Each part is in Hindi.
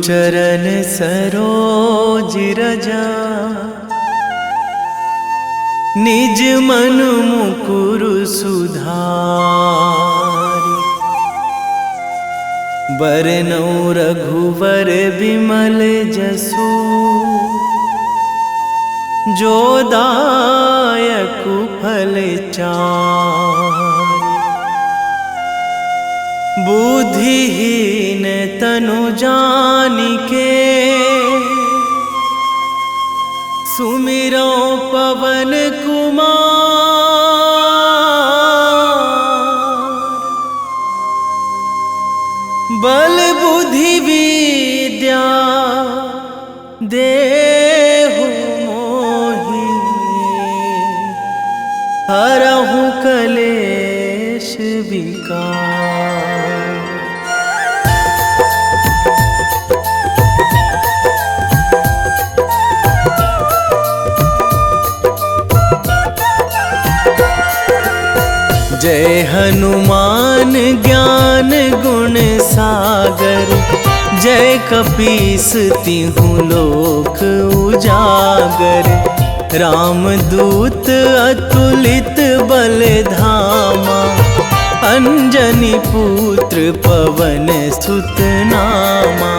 चरण सरोज रजा, निज मन मुकुर सुधारि। बरनौ रघुवर बिमल जसु, जो दायक फल चारि। बुद्धिहीन तनु जानिके, सुमिरो पवन कुमार। बल बुद्धि विद्या देहु मोहि, हरहु कलेश विकार। जय हनुमान ज्ञान गुण सागर, जय कपीस तिहुँ लोक उजागर। रामदूत अतुलित बल धामा, अंजनी पुत्र पवन सुत नामा।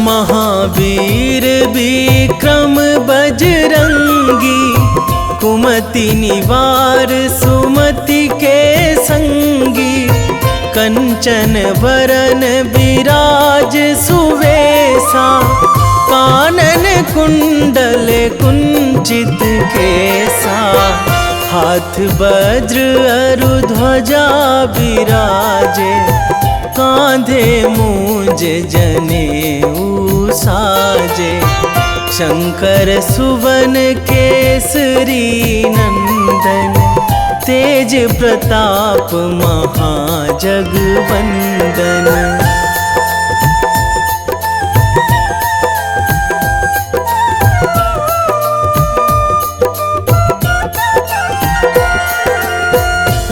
महावीर विक्रम बजरंगी, कुमति निवार सुमति के संगी। कंचन वरन विराज सुवेशा, कानन कुंडल कुंचित केसा। हाथ वज्र अरु ध्वजा बिराजे, कांधे मूंज जनेऊ साजे। शंकर सुवन केसरी नंदन, तेज प्रताप महाजगवंदन।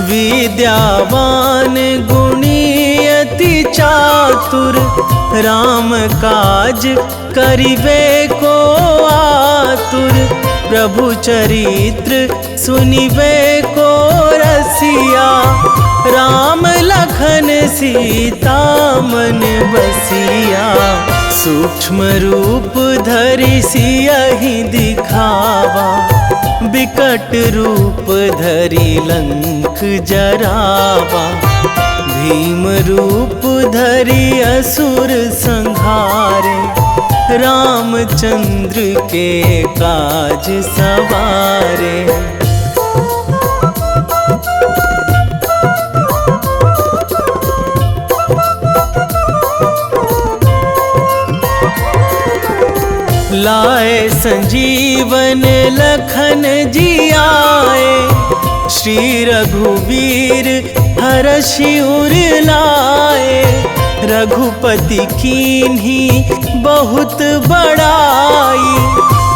विद्यावान गुणी अति चातुर, राम काज करिबे को आतुर। प्रभु चरित्र सुनिबे को रसिया, राम लखन सीता मन बसिया। सूक्ष्म रूप धरि सियहि दिखावा, बिकट रूप धरि लंक जरावा। भीम रूप धरि असुर संहारे, रामचंद्र के काज सवारे। लाए संजीवन लखन जियाए, श्री रघुवीर हरषि उर लाए। रघुपति कीन्ही बहुत बड़ाई,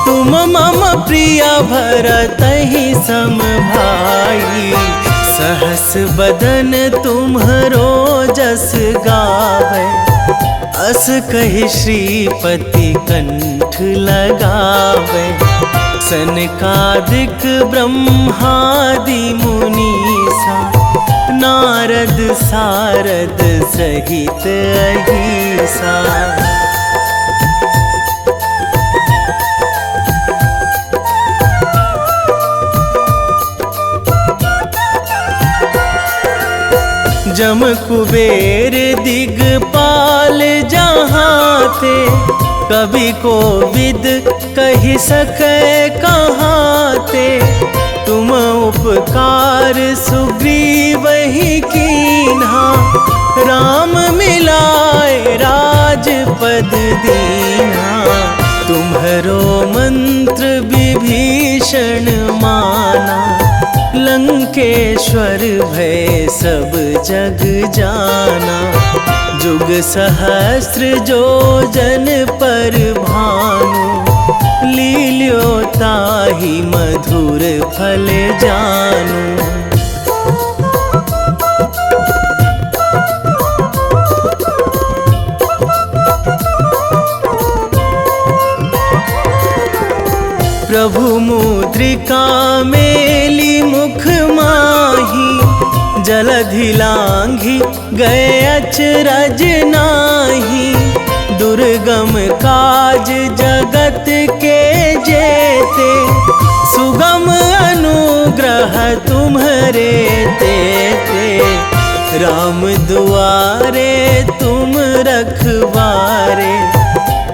तुम मम प्रिय भरतहि सम भाई। सहस बदन तुम्हरो जस गावै, अस कहि श्रीपति कंठ लगावै। सनकादिक ब्रह्मादि मुनीसा, नारद सारद सहित अहिसा। जम कुबेर दिगपाल जहाँ थे, कवि कोविद कहि सकै कहाँ ते। तुम उपकार सुग्रीवहि कीन्हा, राम मिलाए राजपद दीन्हा। तुम्हरो मंत्र विभीषण माना, लंकेश्वर भय सब जग जाना। जुग सहस्र जो जन पर भानु, लील्यो ताहि मधुर फल जानू। प्रभु मुद्रिका मेली मुख माही, जलधि लांघी गए अचरज नाही। दुर्गम काज जगत के जेते, सुगम अनुग्रह तुम्हरे तेते। राम दुआरे तुम रखवारे,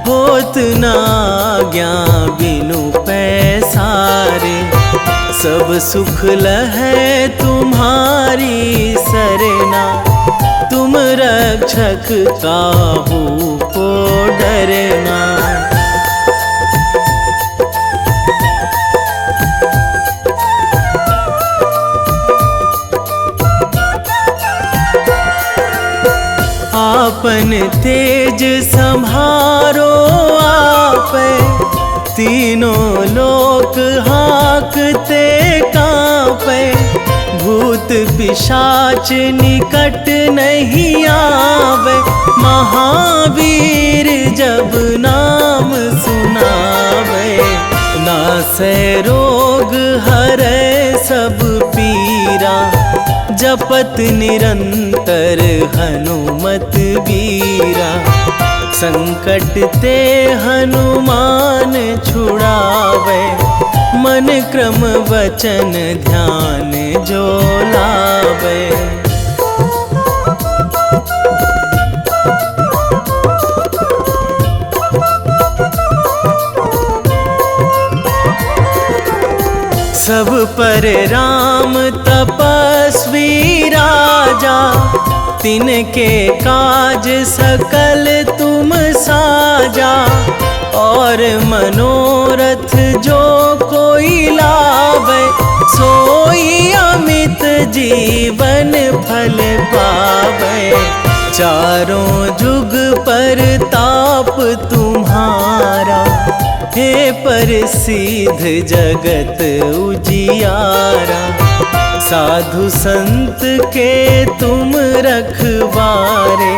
होत ना आज्ञा बिनु पैसारे। सब सुख लहै तुम्हारी सरना, तुम रक्षक काहू को डरना। आपन तेज संभारो आपै, तीनों लोक हाकते कांपै। भूत पिशाच निकट नहीं आवे, महावीर जब नाम सुनावे। नासै रोग हरै सब पीरा, जपत निरंतर हनुमत बीरा। संकट ते हनुमान छुड़ावे, मन क्रम वचन ध्यान जो लावे। सब पर राम तपस्वी राजा, तिनके काज सकल तुम साजा। और मनोरथ जो कोई लावे, सोई अमित जीवन फल पावे। चारों जुग पर ताप तुम्हारा, हे प्रसिद्ध जगत उजियारा। साधु संत के तुम रखवारे,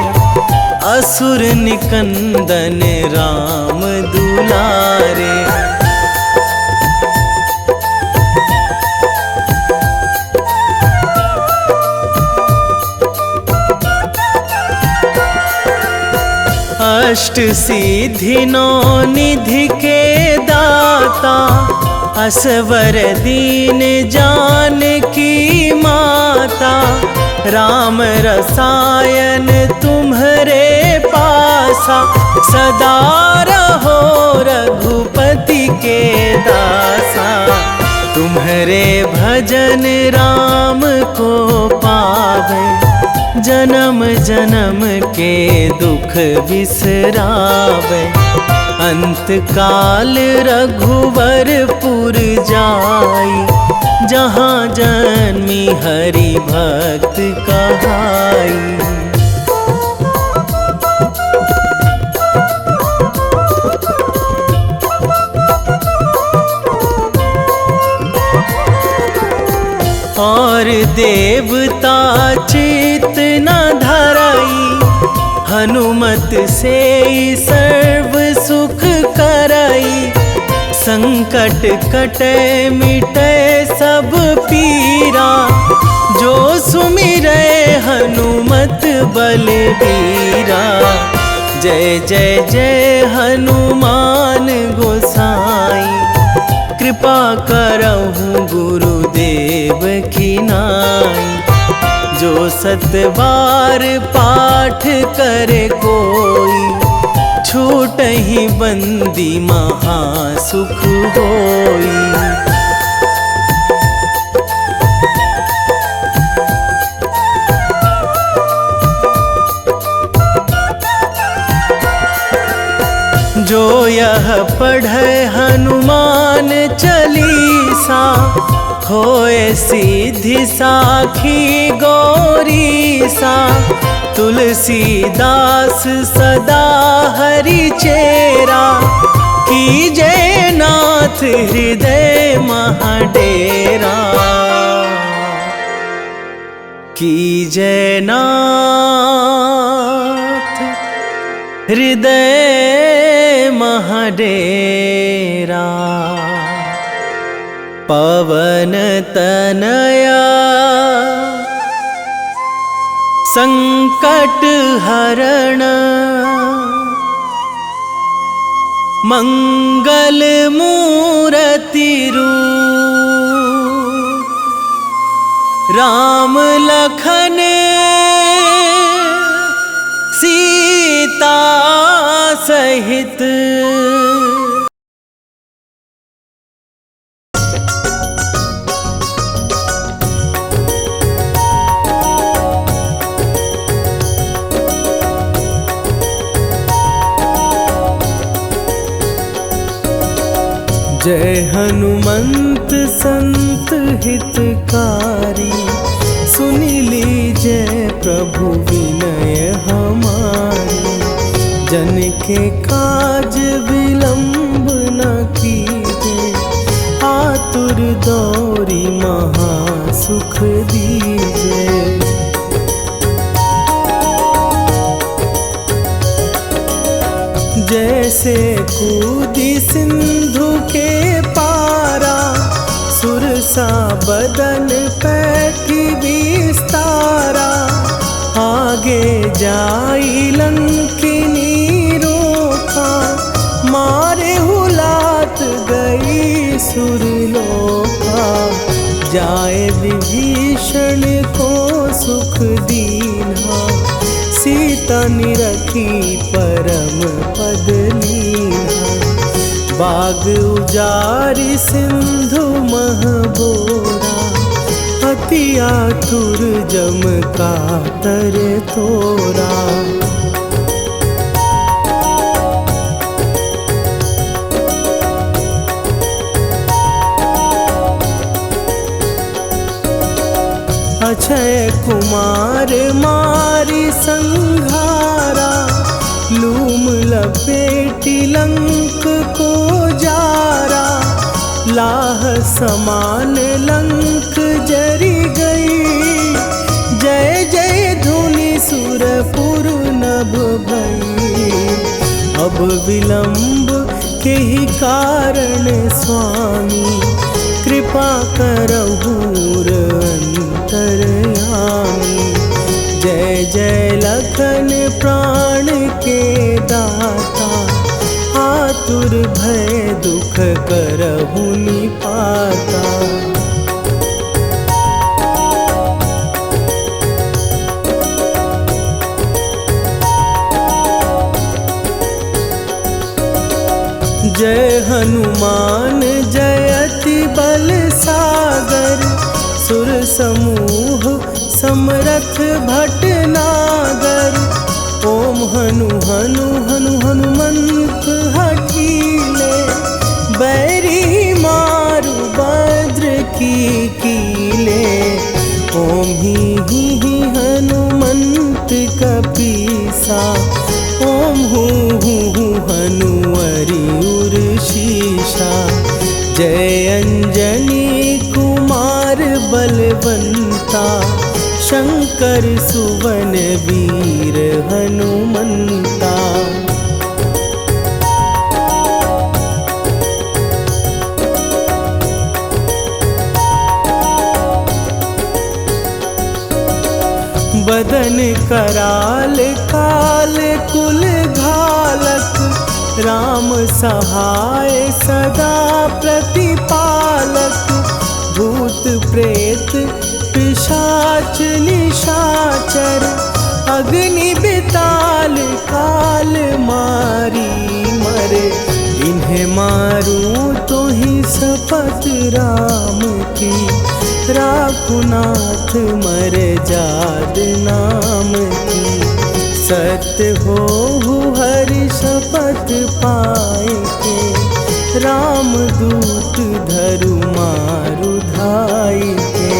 असुर निकंदन राम दुलारे। अष्ट सिद्धि नौ निधि के दाता, असवर दीन जानकी माता। राम रसायन तुम्हरे पासा, सदा रहो रघुपति के दासा। तुम्हरे भजन राम को पावे, जन्म जन्म के दुख बिसरावे। अंत काल रघुवरपुर जाई, जहाँ जन्मी हरि भक्त कहाई। और देवता चित न धराई, हनुमत से सर्व सुख कराई। संकट कटे मिटे सब पीरा, जो सुमिरै हनुमत बलबीरा। जय जय जय हनुमान गोसाई, कृपा करहु गुरुदेव की नाई। जो सतबार पाठ करे कोई, छूटहि बंदी महासुख होई। जो यह पढ़े हनुमान चालीसा, होए सिद्धि साखी गौरीसा। तुलसीदास सदा हरि चेरा, कीजे नाथ हृदय महाडेरा, कीजे नाथ हृदय महाडेरा। पवन तनया संकट हरण, मंगल मूर्ति रूप, राम लखन सीता सहित। जय हनुमंत संत हितकारी, सुन लीजिए प्रभु विनय हमारी। जन के काज विलंब न कीजिए, आतुर दौरी महासुख दीजिए। जैसे कूदी सिंधु के पारा, सुरसा बदन पैठी विस्तारा। आगे जाई लंकिनी रोका, मारे हुलात गई सुरलोका। जाए विभीषण को सुख दीन्हा, सीता निरखी परम पद लीन्हा। बाग उजारि सिंधु महबोरा, अति आतुर जम कातर तोरा। अक्षय कुमार मारी संघारा, लूम लपेटी लंक को जारा। लाह समान लंक जरी गई, जय जय धुनि सुरपुर नभ भई। अब विलंब के ही कारण स्वामी, कृपा करहु अंतरयामी। जय जय लखन प्राण के दाता, आतुर भय दुख करहु निपाता। जय हनुमान जयति बल सागर, सुर समूह समरथ भटनागर। ओम हनु हनु हनु हनुमंत हठीले, बैरी मारु भद्र की कीले। ओम ही हनुमंत कपीसा, ओम हूँ हनुवरि उर शीशा। जय अंजनी कुमार बलवंता, शंकर सुवन वीर हनुमंता। बदन कराल काल कुल घालक, राम सहाय सदा प्रतिपालक। भूत प्रेत पिशाच निशाचर, अग्नि बिताल काल मारी मरे। इन्हें मारूं तो ही शपथ राम की, राखुनाथ मर जाद नाम की। सत्य हो हरि शपथ पाए के, राम दूत धरु मारु धाई के।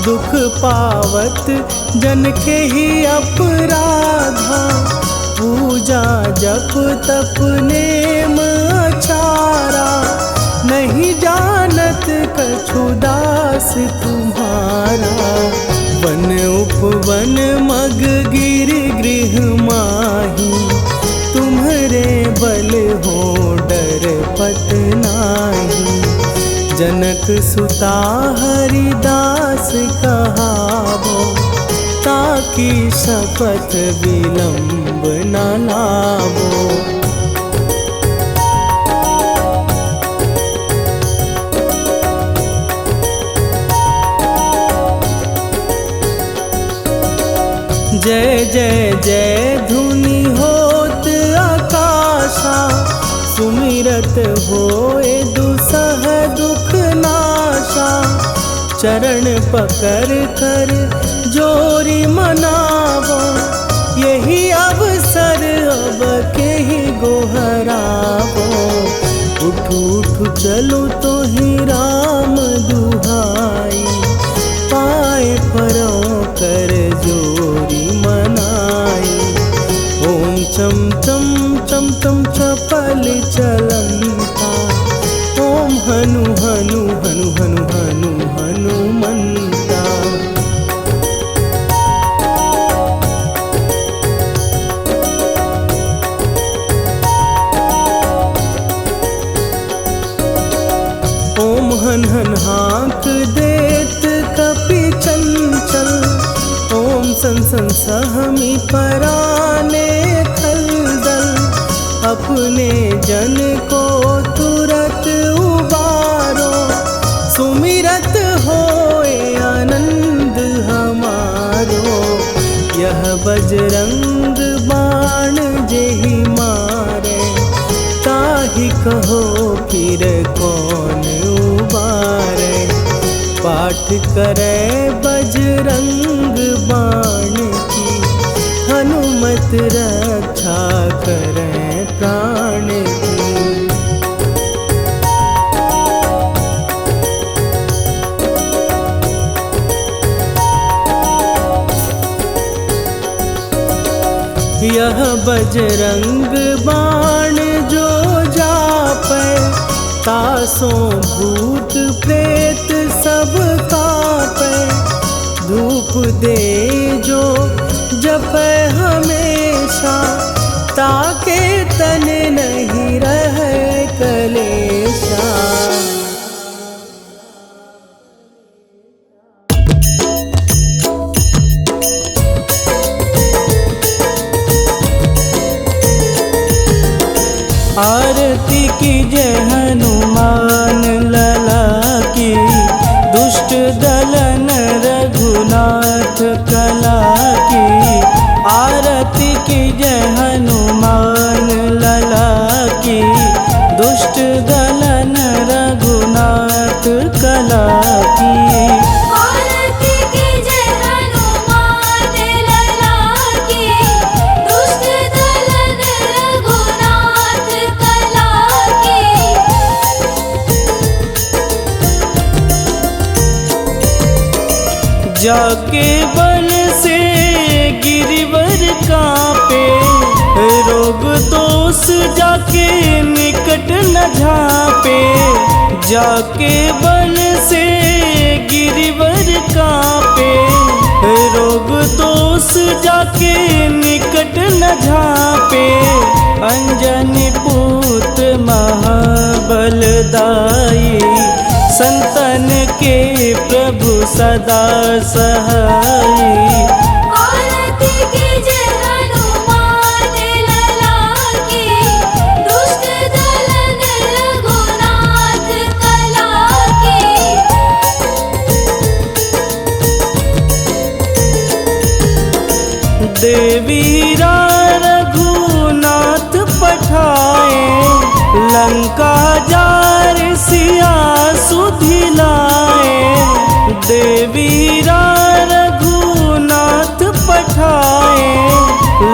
दुख पावत जन के ही अपराधा। पूजा जप तप नेम अचारा, नहीं जानत कछु दास तुम्हारा। वन उपवन मग गिर गृह माही, तुम्हरे बल हो डर पत नाही। जनक सुता हरिदास कहावो, ताकि शपथ विलंब न लावो। जय जय जय धुनि होत आकाशा, सुमिरत होए दुसह दुख नाशा। चरण पकड़ कर जोरी मनावो, यही अवसर अब के ही गोहरावो। उठ उठ चलो तो ही राम दुहाई, पाए परों कर जोरी मनाई। ओम चम चम चम चम चपल चलंता, ओम हनु हनु हनु हनु हनु हनुमंता। ओम हन हन हाँक देत कपि चंचल, ओम सन सन सहमी पराने खलदल। अपने जन को तुरत उबारो, सुमिरत होए आनंद हमारो। यह बजरंग बाण जेहि मारे, ताहि कहो फिर कौन उबारे। पाठ करे बजरंग बाण की, हनुमत रक्षा करे प्राण की। यह बजरंग बाण जो जापै, तासों भूत प्रेत सब कापै। धूप दे जो जपै हमेशा, ताके तन नहीं रहे कलेशा। आरती की जय हनुमान लला की, दुष्ट दलन रघुनाथ कला की। आरती की जय हनुमान लला की, दुष्ट दलन रघुनाथ कला की। जाके बन से गिरिवर कांपे, रोग दोष जाके निकट न झांपे। जाके बन से गिरिवर कांपे, रोग दोष जाके निकट न झांपे। अंजनी पूत महाबलदाई, संतन के प्रभु सदा सहाई। आरती की जय हनुमान लला की, दुष्ट दलन रघुनाथ कला की। देवीरा रघुनाथ पठाए, लंका जार सिया सुधिलाए। देवीरा रघुनाथ पठाए,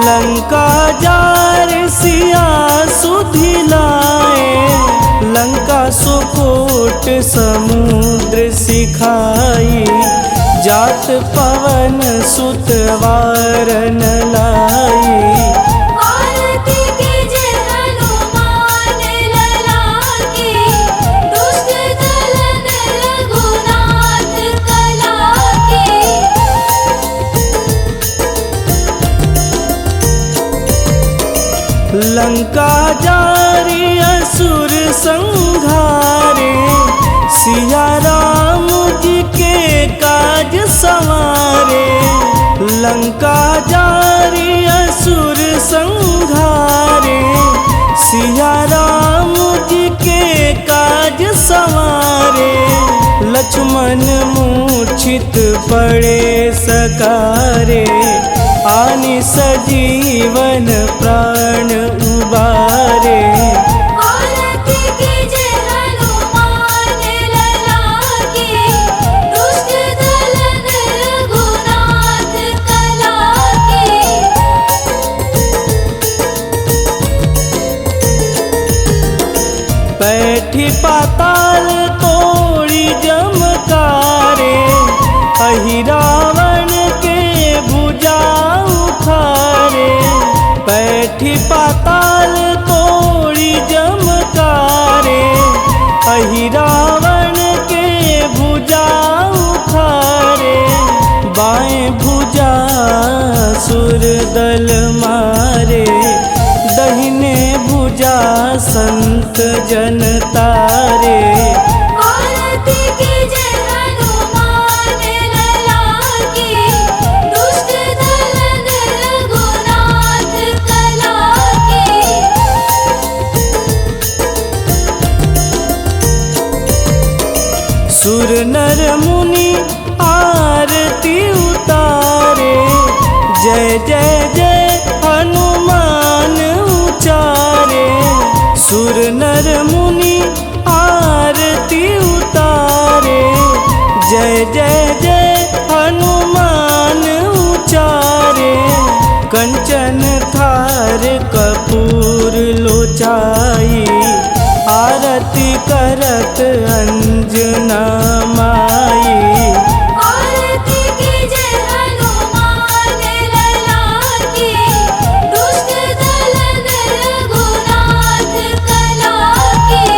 लंका जार सिया सुधिलाए। लंका सुकोट समुद्र सिखाई, जा तात पवन सुत वारन लाई। आरती कीजे हनुमान लला की, दुष्ट दलन रघुनाथ कला की। लंका जारी असुर संहारे, सिया राम जी के काज संवारे। लंका जारी असुर संहारे, सिया राम जी के काज संवारे। लक्ष्मण मूर्छित पड़े सकारे, आनि सजीवन प्राण उबारे। आरती कीजे हनुमान लला की, दुष्ट दलन रघुनाथ कला की। बैठी पाताल तोड़ी जमकारे, अहि रावण के भुजा उखारे। बैठी पाताल तोड़ी जमकारे, अहि रावण के भुजा उखारे। बाएं भुजा सुर दल मारे, दहिने भुजा संत जन तारे। आरती कीजे हनुमान लला की, दुष्ट दलन रघुनाथ कला की। सुर नर मुनि आरती उतारे, जय जय जय हनुमान उचारे। सुर नर मुनि आरती उतारे, जय जय जय हनुमान उचारे। कंचन थार कपूर लोचाई, आरती करत अंजना माई। आरती कीजे हनुमान लला की, दुष्ट दलन रघुनाथ कला की।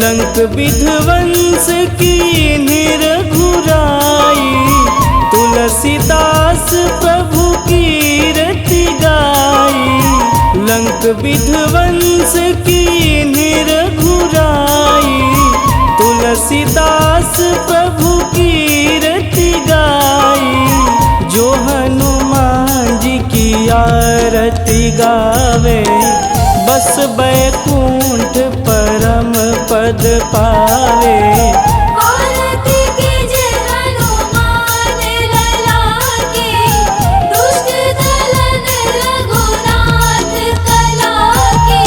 लंक विध्वंस की निरघुराई, तुलसीदास प्रभु कीरति गाई। लंक विध्वंस की निरघुराई, तुलसीदास प्रभु कीरति गाई। जो हनुमान जी की आरती गावे, बस बैकुंठ परम पद पावे। आरती कीजे हनुमान लला की, दुष्ट दलन रघुनाथ कला की।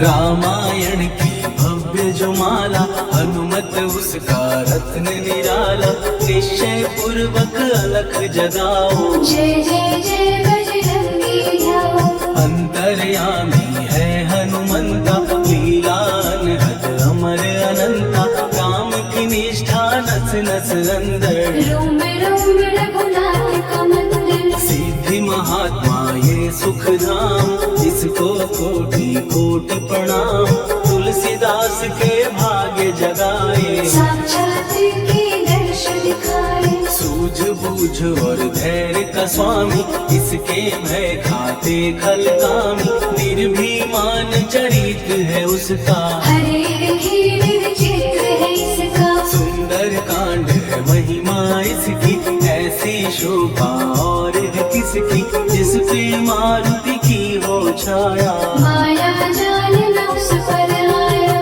रामायण की भव्य जो माला, हनुमत उसका रत्न निराला। निश्चय पूर्वक अलख जगाओ, जय जय जय बजरंगी ध्याओ। अंतर्यामी है हनुमंता, लीला अनहद अमर अनंता। राम की निष्ठा नस नस अंदर, रोम रोम रघुनाथ का मंदिर। सिद्धि महात्मा ये सुख धाम, इसको कोटि कोटि प्रणाम। तुलसीदास के भाग्य जगाए, साक्षात के दर्श दिखाए। सूझबूझ और धैर्य का स्वामी, इसके भय खाते खल कामी। निर्भीमान चरित्र है उसका, हरे हीर विचित्र है इसका। सुंदर कांड है महिमा इसकी। ऐसी शोभा और है किसकी, जिस पे मारुति की हो छाया। माया जाल न उस पर आया।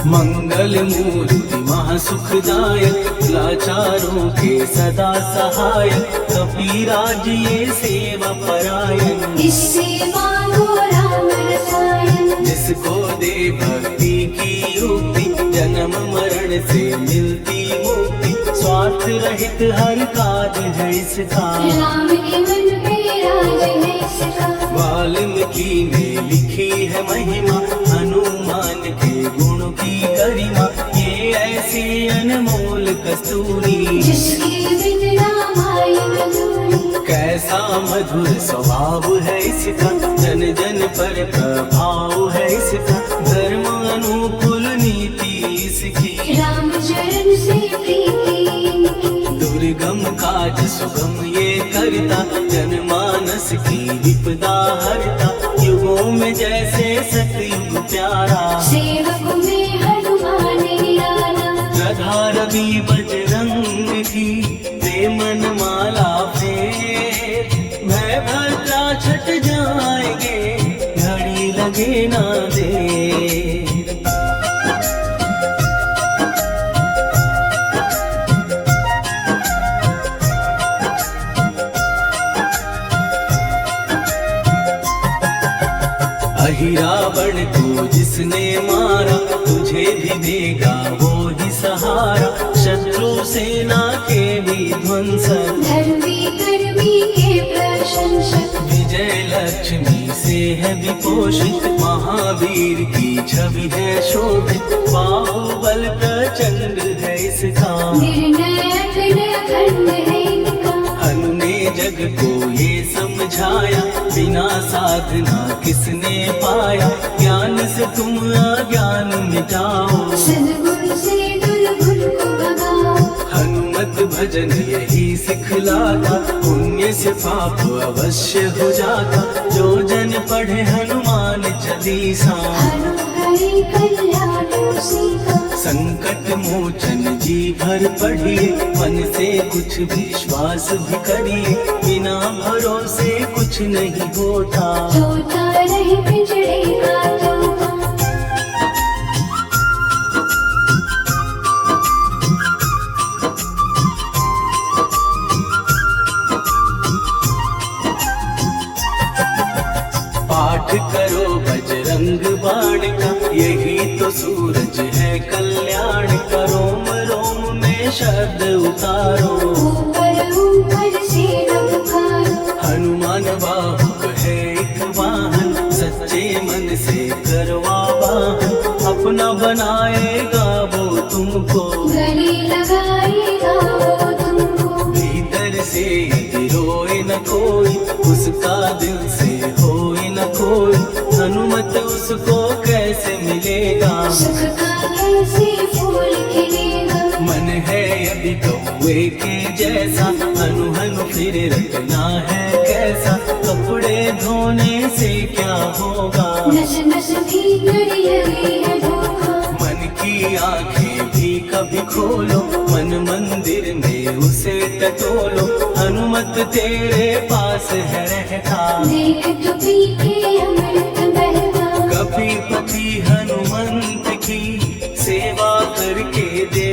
मंगल मूर्ति महासुखदायक, लाचारों के सदा सहायक, कपिराज ये सेवा परायण। इससे मांगो राम रसायन, जिसको दे भक्ति की युक्ति, जन्म मरण से मिलती मुक्ति, स्वार्थ रहित हर काज है इसका, राम के मन पे राज है इसका। वाल्मीकि ने लिखी है महिमा, हनुमान के गुण की गरिमा, ये ऐसी अनमोल कस्तूरी, जिसके बिन रामायण अधूरी। कैसा मधुर स्वभाव है इसका, जन जन पर प्रभाव है इसका, धर्म अनुकूल नीति इसकी, राम चरण से प्रीति इनकी। दुर्गम काज सुगम ये करता, जनमानस की विपदा हरता, युगों में जैसे सतयुग प्यारा, सेवक में हनुमान निराला। राधा रवि बजरंग की प्रेमन माला फेर, भय भद्रा छट जाएंगे, घड़ी लगे ना देर। रावण को जिसने मारा, तुझे भी देगा वो ही सहारा, शत्रु सेना के विध्वंसक, धर्मी कर्मी के प्रशंसक। विजय लक्ष्मी से है विपोषित, महावीर की छवि है शोभित, बाहुबल प्रचंड है इसका, निर्णायक अखंड है इनका। हनु ने जग को ये समझाया, बिना साधना किसने पाया, ज्ञान से तुम अज्ञान मिटाओ, सद्गुण से दुर्गुण को भगाओ। हनुमत भजन यही सिखलाता, पुण्य से पाप अवश्य हो जाता, जो जन पढ़े हनुमान चालीसा, हरि कल्याण सीता। संकट मोचन जी भर पढ़िए, मन से कुछ विश्वास भी करिए, बिना भरोसे कुछ नहीं होता, तोता रहे पिंजड़े का तोता। पाठ करो बजरंग बाण का, यही तो सूरज है कल्याण का, रोम रोम में शब्द उतारो, ऊपर ऊपर से न पुकारो। हनुमान बाहुक है एक वाहन, सच्चे मन से करवा वाहन, अपना बनाएगा वो तुमको, गले लगाएगा वो तुमको। भीतर से यदि रोए न कोई, उसका दिल से होए न कोई, हनुमत उसको कैसे मिलेगा, सुख का कैसे फूल खिलेगा। मन है यदि कौवे के जैसा, हनु हनु फिर रखना है कैसा, कपड़े धोने से क्या होगा, नस नस भीतर लगी है धोखा। मन की आंखें भी कभी खोलो, मन मंदिर में उसे टटोलो, हनुमत तेरे पास है रहता, देख तो पी के अमृत बहता। कभी पति हनुमंत की सेवा करके दे,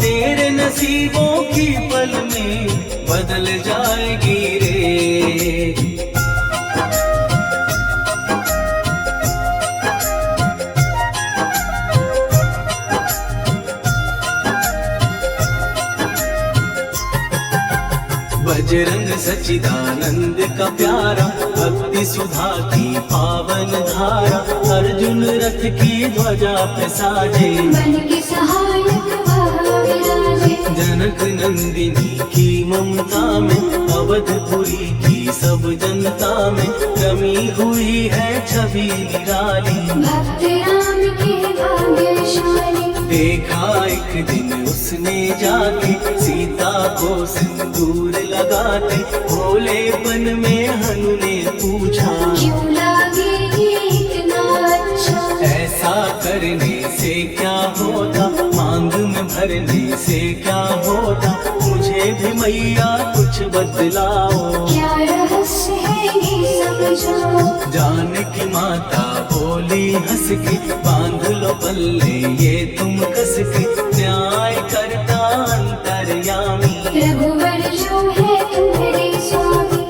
तेरे नसीबों की पल में बदल जाएगी रे। बजरंग सच्चिदानंद का प्यारा, भक्ति सुधा की पावन धारा, अर्जुन रथ की ध्वजा पे साजे, मन के सहायक वह विराजे। जनक नंदिनी की ममता में, अवधपुरी की सब जनता में, रमी हुई है छवि निराली, भक्त राम के भाग्यशाली। देखा एक दिन उसने जाके, सीता को सिंदूर लगाते, भोलेपन में हनु ने पूछा, क्यों लागे ये इतना अच्छा। ऐसा करने से क्या होता, मांग में भरने से क्या होता, मुझे भी मैया कुछ बतलाओ, क्या रहस्य है ये समझाओ। जानकी माता बोली हंस के, बांध लो बल्ले ये तुम कस के, न्याय करता अंतर्यामी। रघुवर जो है तुम्हारे स्वामी।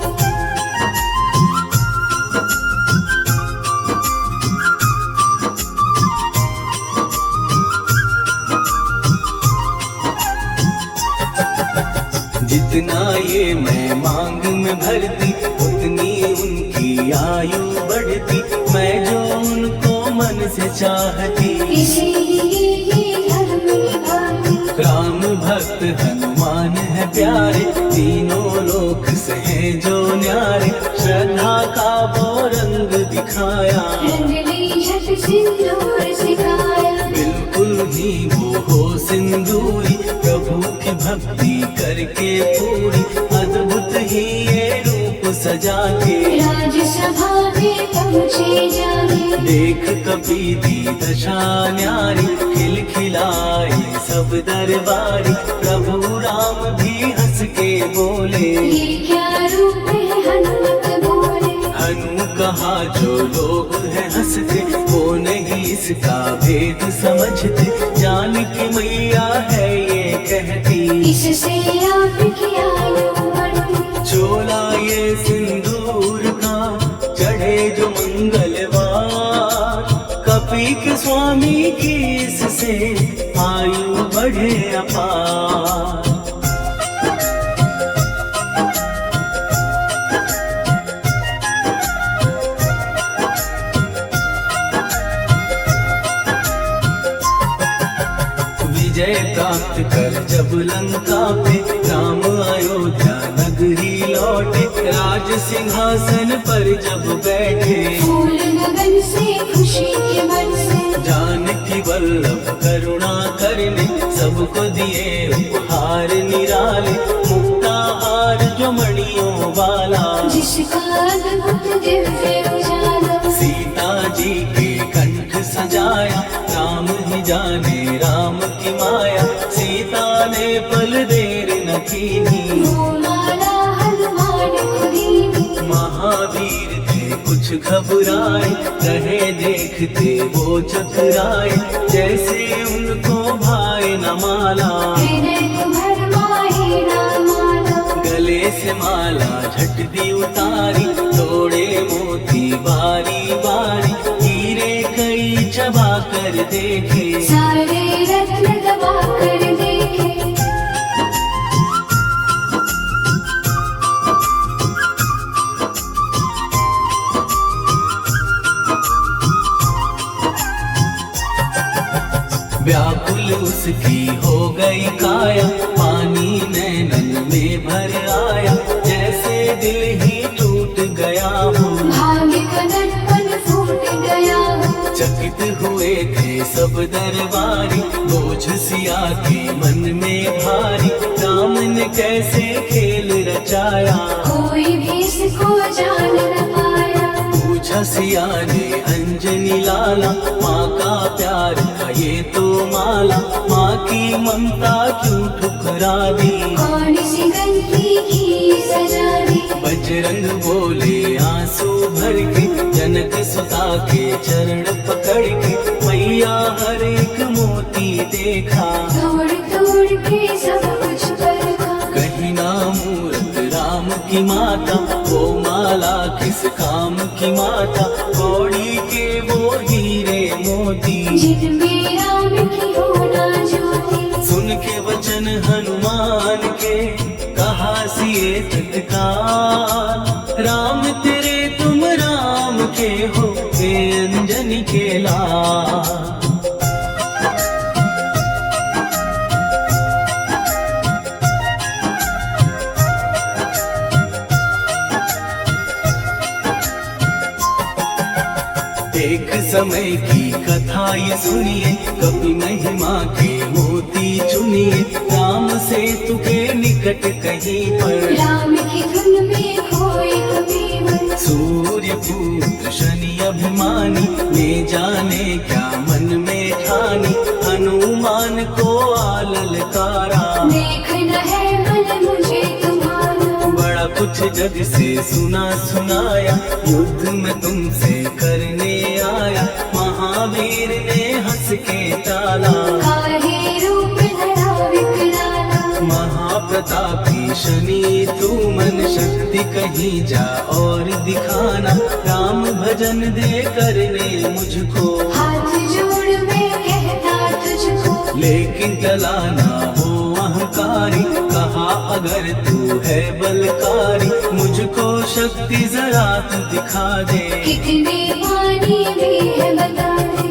जितना ये मैं मांग में भरती, उतनी उनकी आयु बढ़ती। मैं जो उनको मन से चाहती, इसीलिए धर्म निभाती। राम भक्त हनुमान है प्यारे, तीनों लोक से हैं जो न्यारे। श्रद्धा का वो रंग दिखाया, रंग ली झट सिंदूर सिखाया। बिल्कुल ही वो हो सिंदूरी, प्रभु की भक्ति करके पूरी। अद्भुत ही ये रूप सजा के, राजसभा में पहुँचे जाने। देख कपी दी दशा न्यारी, खिलखिलाए सब दरबारी। प्रभु राम भी हंस के बोले, ये क्या रूप है हनुमत बोले। हनु कहा जो लोग हैं हंसते, वो नहीं इसका भेद समझते। जान की मैया है ये कहती, इससे आपकी आयु बढ़ती। चोला ये सिंदूर का चढ़े जो मंगलवार। कपी के स्वामी की इससे आयु बढ़े अपार। विजय प्राप्त कर जब लंका पे, राम अयोध्या नगरी लौटे। राज सिंहासन पर जब बैठे, फूल गगन से खुशी के मन से। जानकी वल्लभ करुणा करने, सबको दिए उपहार निराले। मुक्ताहार जो मणियों वाला, जिसका अद्भुत दिव्य उजाला। सीता जी के कंठ सजाया। राम ही जाने राम की माया, सीता ने पल देर न कीनी। वो माला हनुमान खुदीनी। महावीर थे कुछ घबराए, रहे देखते वो चकराए। जैसे उनको भाई न माला, हृदय को भरमाए ना माला। गले से माला झट दी उतारी। तोड़े मोती बारी बारी, हीरे कई चबा कर देखे। सारे रत्न दबा कर देखे। व्याकुल उसकी हो गई काया, पानी नैनन में भर आया। जैसे दिल ही टूट गया हो, भाग्य का दर्पण फूट गया हो। चकित हुए थे सब दरबारी। बोझ सिया के मन में भारी, राम ने कैसे खेल रचाया। कोई भी इसको जान न पाया। पूछा सिया ने अंजनी लाला, माँ का प्यार था ये तो माला। माँ की ममता क्यों ठुकरा दी, कौन सी गलती की सजा दी। बजरंग बोले आंसू भर के, जनक सुता के चरण पकड़ के। मैया हर एक मोती देखा, तोड़ तोड़ के सब कुछ परखा। कहीं ना मूरत राम की माता, वो माला किस काम की माता। कौड़ी के वो हीरे मोती, जिनमें राम की होना ज्योति। सुन के वचन हनुमान के, कहा सिए तत्काल। राम तेरे तुम राम के हो, हे अंजनी के लाल। एक समय की कथा ये सुनिए, कभी महिमा के मोती चुनिए। राम सेतु के निकट कहीं पर, राम की धुन में खोए कभी मन। सूर्य पुत्र शनि अभिमानी, ने जाने क्या मन में ठानी। हनुमान को आललकारा, देखना है मन मुझे तुम्हारा। बड़ा कुछ जग से सुना सुनाया, युद्ध में तुमसे करने आया। महावीर ने ने हंस के टाला। काहे रूप धरा विकराला, महाप्रतापी शनि तू मन शक्ति कहीं जा और दिखाना। राम भजन दे करने मुझको, हाथ जोड़ मैं कहता तुझको। लेकिन टला ना हो अहंकारी, कहा अगर तू है बलकारी। मुझको शक्ति जरा तू दिखा दे, कितने पानी भी है बता दे।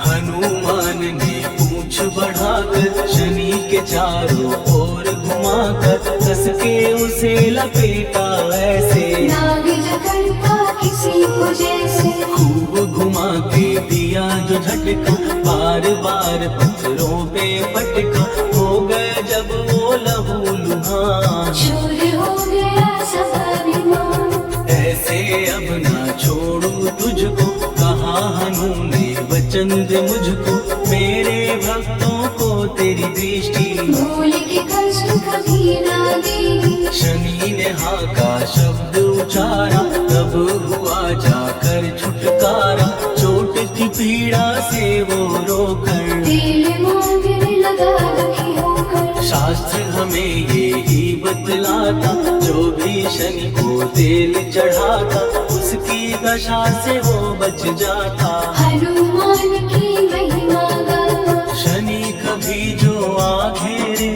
हनुमान ने पूंछ बढ़ाकर शनि के चारों ओर घुमाकर कस के उसे लपेटा ऐसे। नाग जकड़ता किसी को जैसे, खूब घुमा के दिया जो झटका, बार बार पत्थरों पे पटका। हो गए जब वो लहू लुहान, चूर हो गया सब अभिमान। ऐसे अब ना छोड़ू तुझको, कहा हनु ने वचन दे मुझको। मेरे भक्तों को तेरी दृष्टि, भूल के कष्ट कभी ना दी। शनि ने हाँ का शब्द उचारा, तब हुआ जाकर छुटकारा। चोट की पीड़ा से वो रोकर, दिल मांगने लगा दुखी होकर। शास्त्र हमें ये ही बतलाता, जो भी शनि को तेल चढ़ाता उसकी दशा से वो बच जाता। हनुमान की महिमा गाता, शनि कभी जो आ घेरे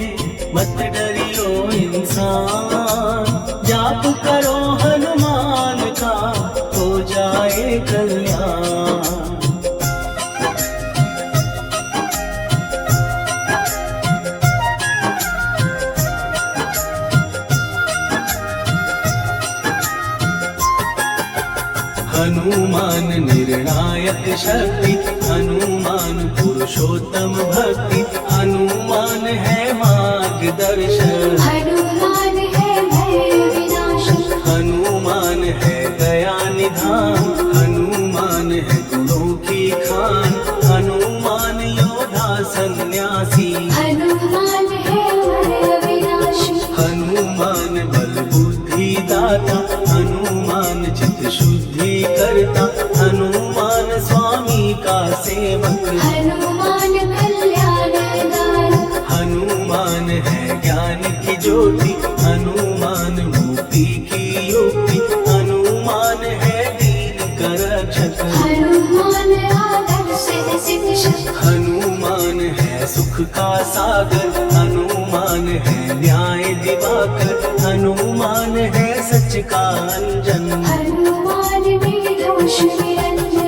मत डरियो इंसान। जाप करो हनुमान का हो जाए कल्याण। हनुमान निर्णायक शक्ति, हनुमान पुरुषोत्तम भक्ति। हनुमान है मार्गदर्शन, हनुमान है भय विनाशक। हनुमान है दया निधान। हनुमान है गुणों की खान, हनुमान योद्धा सन्यासी। हनुमान है भय विनाशक, हनुमान बल बुद्धि दाता, हनुमान चित्त शुद्धि करता। हनुमान स्वामी का सेवक, हनुमान कल्याणदान। हनुमान है ज्ञान की ज्योति। हनुमान मुक्ति की युक्ति, हनुमान है दीन का रक्षक। हनुमान आदर्श है शिक्षक, हनुमान है सुख का सागर। हनुमान है न्याय दिवाकर, हनुमान है सच का अंजन। हनुमान निर्दोष निरंजन।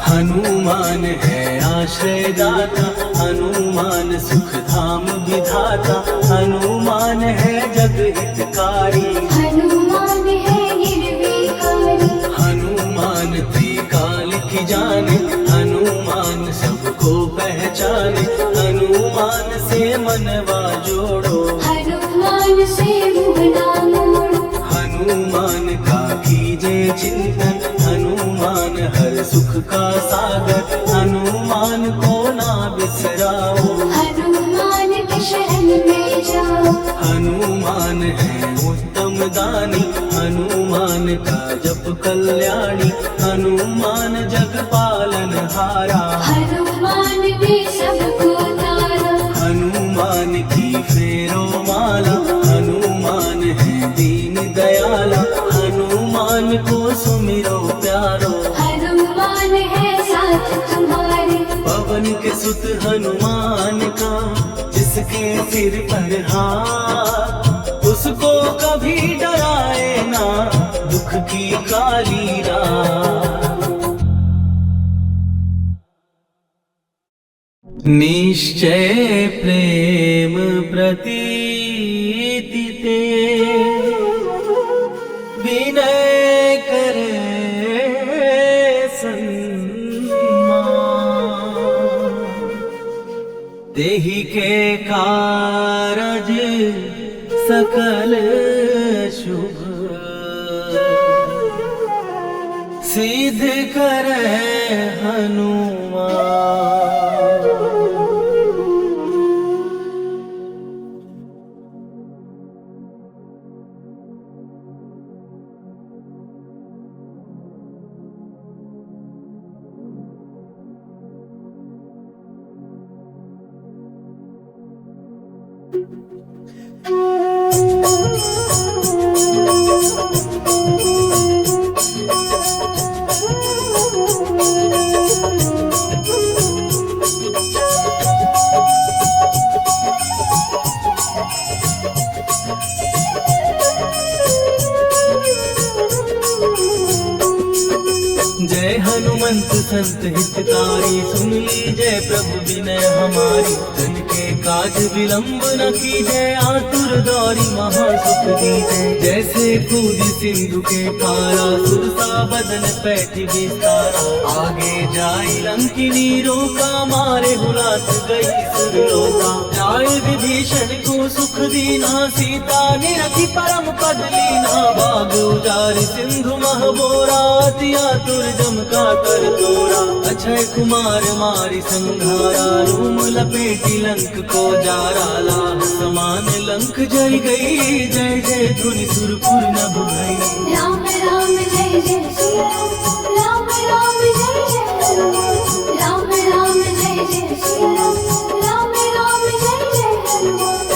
हनुमान है आश्रयदाता, हनुमान सुख धाम विधाता। हनुमान है जग हितकारी, हनुमान है निर्विकारी। हनुमान त्रिकाल की जाने। हनुमान सबको पहचाने, हनुमान से मनवा जोड़ो। हनुमान से मुँह ना मोड़ो, हनुमान का कीजे चिंतन। हनुमान हर सुख का सागर, हनुमान को ना बिसराओ। हनुमान के शरण में जाओ। हनुमान है उत्तम दानी, हनुमान का जप कल्याणी। हनुमान जग पालन हारा, हनुमान ने सबको तारा। हनुमान की फेरो माला। हनुमान है दीन दयाला, हनुमान को सुमिरो प्यारो। हनुमान है साथ तुम्हारे, पवन के सुत हनुमान का, जिसके सिर पर हाथ, उसको कभी डराए ना दुख की काली रात। निश्चय प्रेम प्रतीति ते, विनय करे सन्मान। देहि के कारज सकल सकल शुभ सिद्ध करे हनुमान। जय हनुमंत संत हितकारी, सुन लीजय प्रभु विनय हमारी। जन के काज विलंब न कीजय, आतुर दौरी महासुख दीजय। जैसे कूद सिंधु के पारा, सुरसा बदन पैठी विस्तारा। आगे जाई लंकिनी रोका, मारे हुलात गई सुरलोका। जाय विभीषण को सुख दीना, सीता निरखी परम पद लीना। बाग उजारि सिंधु महबोरा, अति आतुर जम का कर तोरा। अक्षय कुमार मारि संघारा, रूम लपेटी लंक को जारा। लाह समान लंक जय गई, जय जय धुनि सुरपुर नभ भई। राम राम जय जय श्री राम, राम राम जय जय हनुमान। राम राम जय जय श्री राम, राम राम जय जय हनुमान।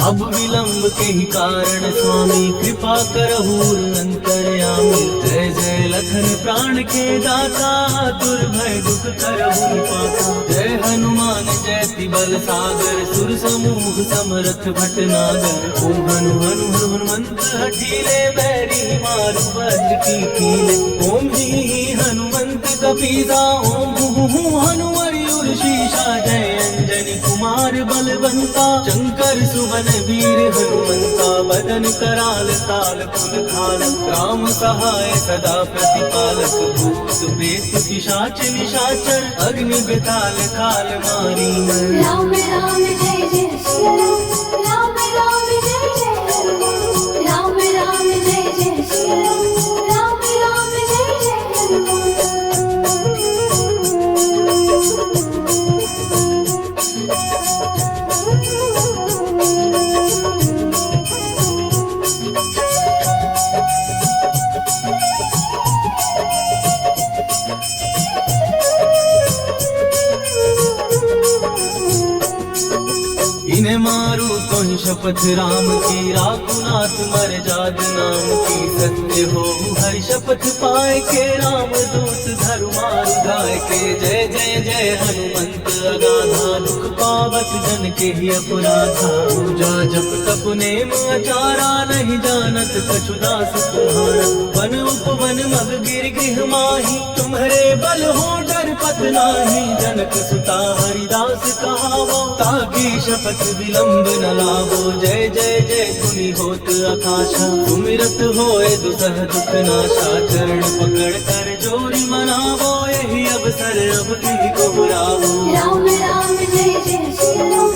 अब विलंब के ही कारण स्वामी, कृपा करहु अंतर्यामी। जय जय लखन प्राण के दाता, दुर्भय दुख करहु पाता। जय हनुमान जयति बल सागर, सुर समूह समरथ भटनागर। ओम हनु हनु हनुमंत हठीले, बैरी मारु वज्र की कीले। ओम ही हनुमंत कपीसा, ओम हु हनुमरि उर्शीषा। जय अंजनी कुमार बलवंता, शंकर सुवन वीर हनुमंता। बदन कराल ताल फुल खाल, राम सहाय सदा प्रतिपालक। भूत प्रेत पिशाच निशाचर, अग्नि बेताल काल मारी मर। राम राम जय जय श्री राम, राम राम जय जय हनुमान। राम राम जय जय श्री राम, राम राम जय जय हनुमान। इन्हें मारू तो ही शपथ राम की, राकुनाथ मर जाद नाम की। सत्य हो हरि शपथ पाए के, राम दूत धरु मारु गाय के। जय जय जय हनुमंत अगाधा, दुख पावत जन के ही अपराधा। पूजा जप तप नेम आचारा, नहीं जानत कछु दास तुम्हारा। वन उपवन मग गिर गृह माही, तुम्हारे बल हो डर पत नाही। जनक सुता हरिदास कहावो, ताकि शपथ विलंब न लावो। जय जय जय धुनि होत आकाशा, सुमिरत होए दुसह दुख नाशा। चरण पकड़ कर जोरी मनावो, यही अवसर अब की को बुलावो। राम राम जय जय श्री राम,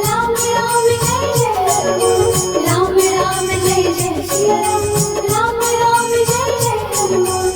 राम राम जय जय हनुमान। राम राम जय जय श्री राम, राम राम जय जय हनुमान।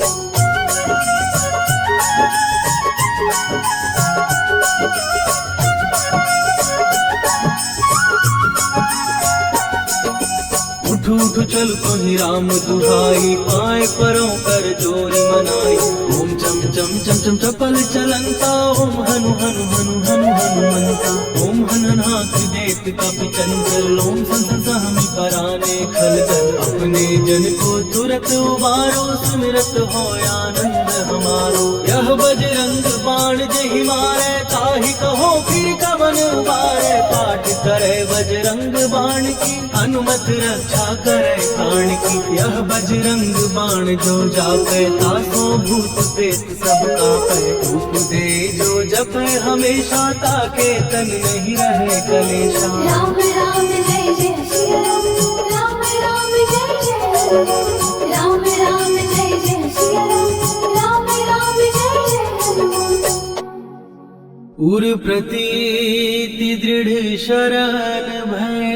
उठ उठ चल तो ही राम दुहाई, पाए परों कर जोरी मनाई। ओम चम चम चम चम चपल चलंता, ओम हनु हनु हनु हनु हनुमंता। ओम हननाथ देत कपि चंचल, ओम सन सहमि पराने खलदल। अपने जन को तुरत उबारो, सुमिरत हो आनंद हमारो। यह बजरंग बाण जहि मारे, ताहि कहो फिर कवन उबारे। पाठ करे बजरंग बाण की, हनुमत रक्षा करे प्राण की। यह बजरंग बाण जो जापे, तासो भूत प्रेत सब कापे। रूप दे जो जपे हमेशा, ताके तन नहीं रहे कलेशा। राम राम जय जय श्री राम, राम राम जय जय हनुमान। राम राम जय जय श्री राम, उर प्रतीति दृढ़ शरण भय,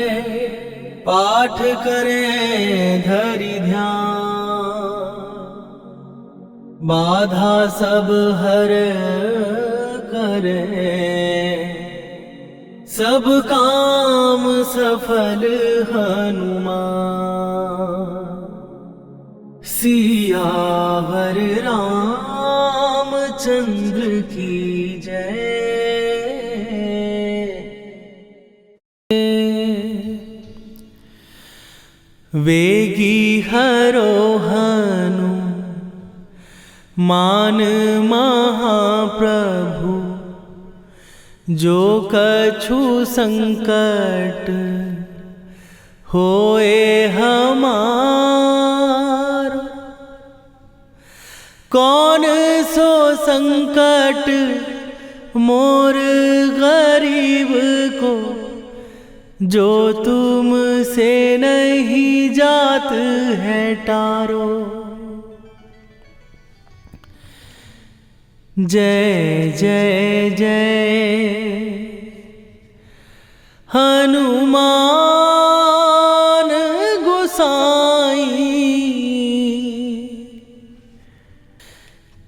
पाठ करें धरि ध्यान। बाधा सब हर करे, सब काम सफल हनुमान। सियावर रामचंद्र की जय। वेगी हरोहनु मान महाप्रभु, जो कछु संकट होए हमार। कौन सो संकट मोर गरीब को, जो तुम से नहीं जात है टारो। जय जय जय हनुमान गोसाई,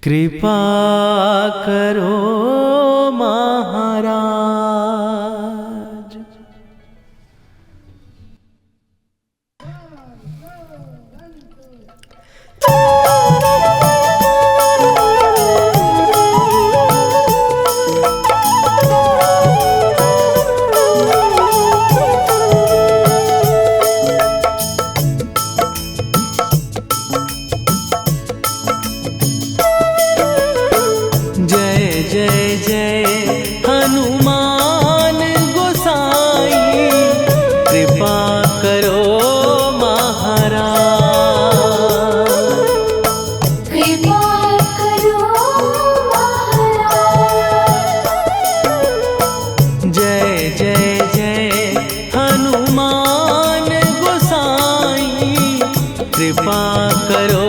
कृपा करो महाराज। कृपा करो महाराज। कृपा करो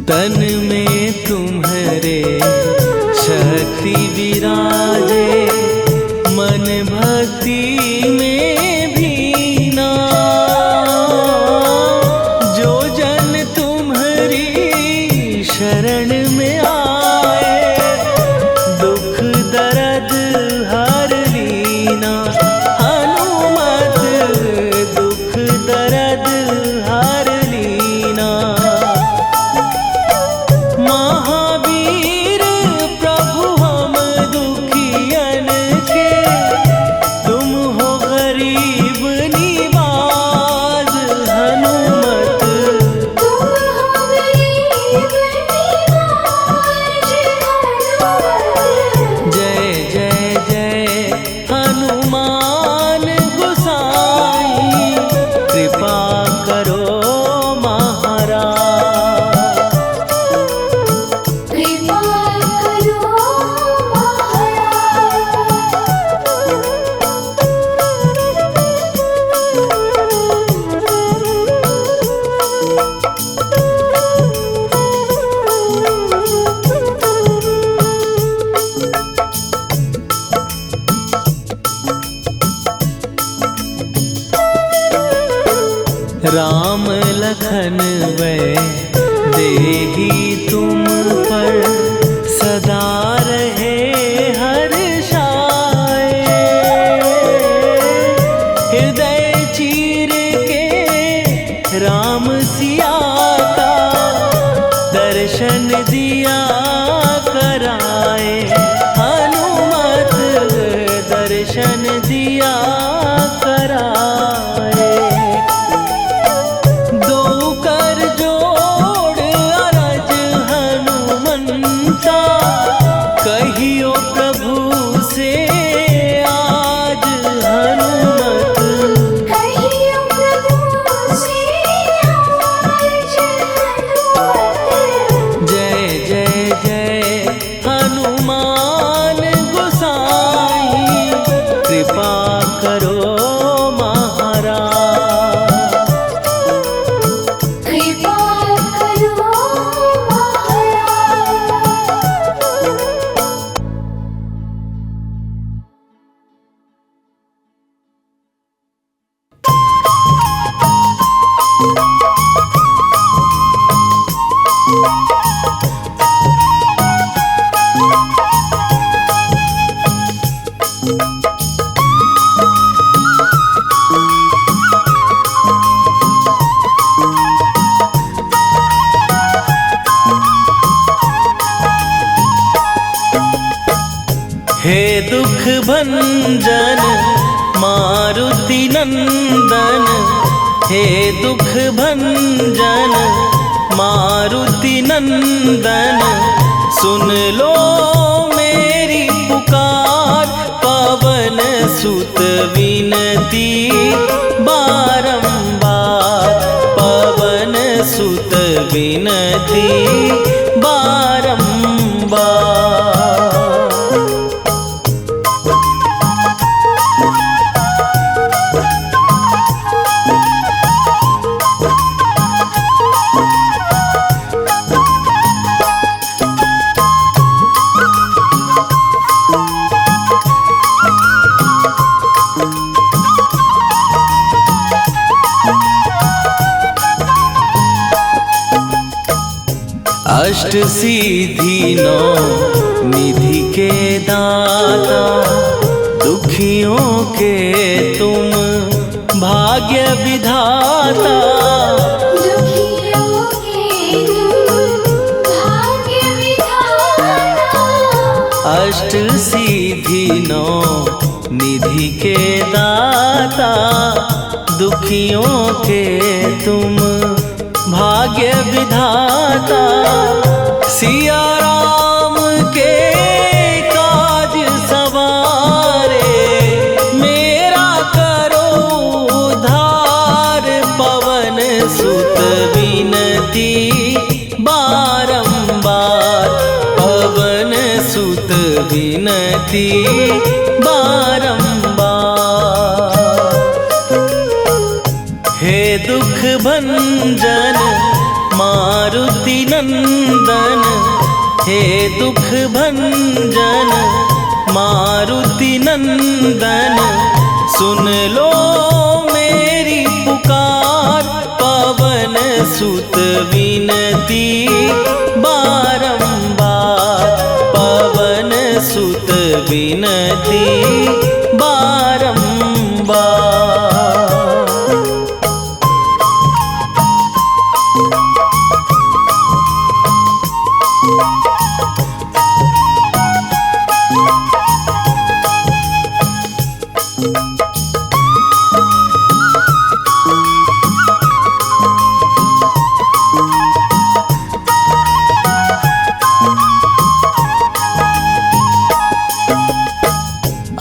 तन में तुम्हारे शक्ति विराजे, मन भक्ति में भीना। जो जन तुम्हारी शरण में आए, दुख दर्द हर लीना। हनुमत दुख दर्द हर लीना। महावीर प्रभु हम दुखियन के, तुम हो गरीब निवाज। हनुमत तुम हो गरीब निवाज। जय जय जय हनुमान गोसाई, कृपा करो महाराज। कृपा करो राम लखन वै देही तुम पर, सदा रहे हर्षाए। हृदय चीर के राम सिया का, दर्शन दिया कराए। हनुमत दर्शन दिया कराए। दो कर जोड़ अरज हे दुख भंजन मारुति नंदन, हे दुख भंजन मारुति नंदन, सुन लो मेरी पुकार, पवन सुत विनती बारंबार, पवन सुत विनती बारंबार। अष्ट सिद्धि नौ निधि के दाता, दुखियों के तुम भाग्य विधाता, दुखियों के तुम भाग्य विधाता। अष्ट सिद्धि नौ निधि के दाता, दुखियों के तुम भाग्य विधाता, सिया राम के काज सवारे, मेरा करो उद्धार, पवन सुत विनती बारंबार, पवन सुत विनती बारंबार। हे दुख भंजन मारुति नंदन, हे दुख भंजन मारुति नंदन, सुन लो मेरी पुकार, पवन सुत विनती बारंबार, पवन सुत विनती बारंबार।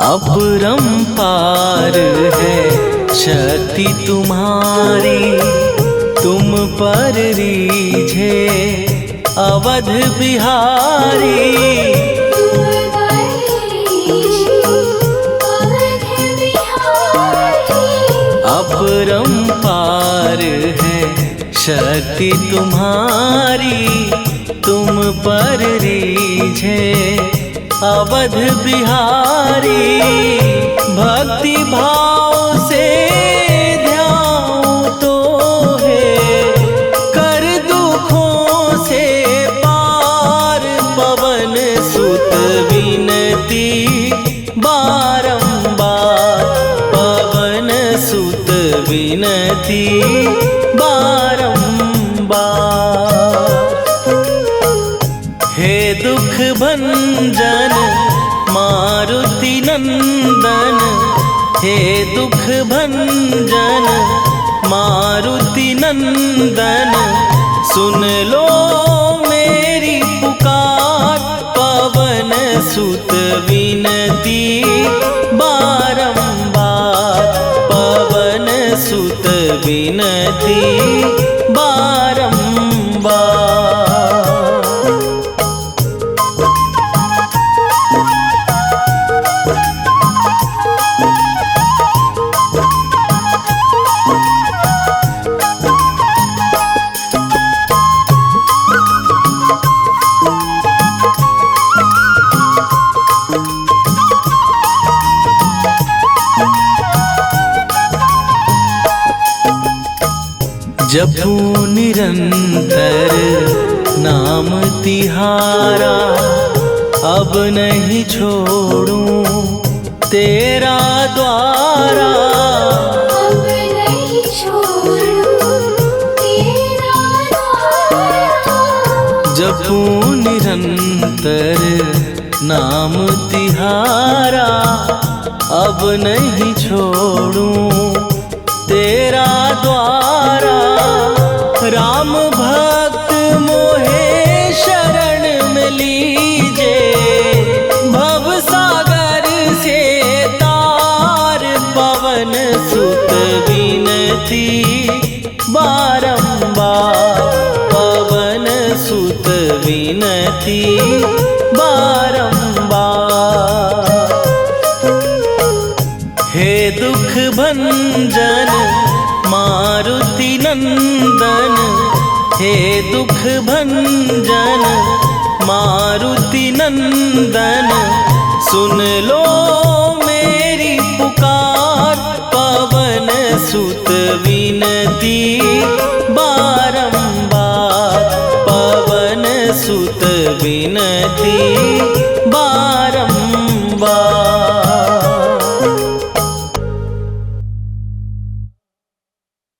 अपरंपार है शक्ति तुम्हारी, तुम पर रीझे अवध बिहारी, तुम बरीशी अवध बिहारी। अपरंपार है शक्ति तुम्हारी, तुम पर रीझे अवध बिहारी, भक्ति भाव से ध्याऊं तो है, कर दुखों से पार, पवन सुत विनती बारंबार, पवन सुत विनती बारंबार। हे दुख भंजन मारुति नंदन, हे दुख भंजन मारुति नंदन, सुन लो मेरी पुकार, पवन सुत विनती बारंबार, पवन सुत विनती बारंबार। जपू निरंतर नाम तिहारा, अब नहीं छोड़ूं तेरा द्वारा, अब नहीं छोड़ूं तेरा द्वारा। जपू निरंतर नाम तिहारा अब नहीं छोड़ूं तेरा द्वारा। राम भक्त मोहे शरण में लीजे, भव सागर से तार पवन सुत विनती बारंबार, पवन सुत विनती बारंबार। हे दुख भंजन मारुति नंदन, हे दुख भंजन मारुति नंदन, सुन लो मेरी पुकार, पवन सुत विनती